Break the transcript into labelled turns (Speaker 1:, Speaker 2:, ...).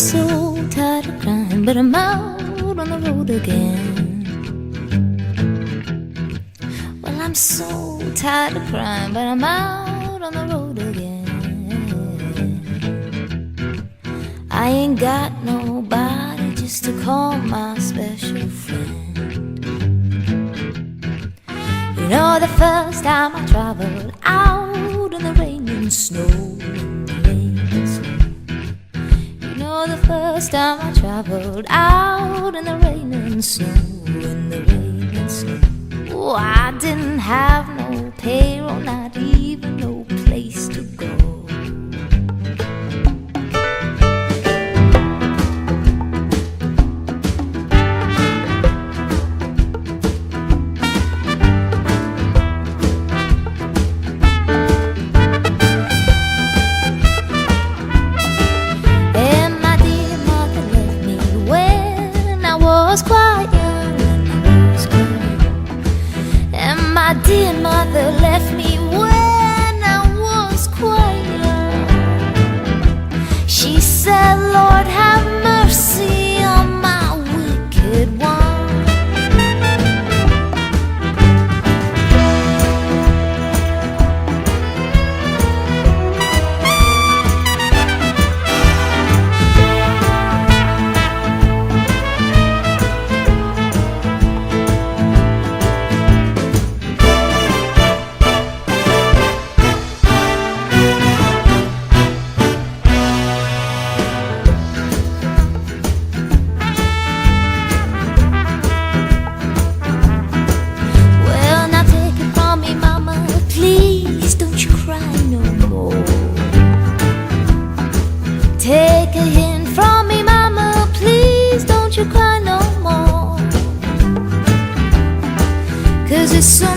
Speaker 1: so tired of crying, but I'm out on the road again. Well, I'm so tired of crying, but I'm out on the road again. I ain't got nobody just to call my special friend. You know, the first time I traveled out in the rain and snow, the first time I traveled out in the rain and snow, in the rain and snow. Oh, I didn't have no payroll, not even no place to go. My dear mother left me when I was quite young. She said, Lord, have mercy on my wicked one. Take a hint from me, mama, please don't you cry no more. 'Cause it's so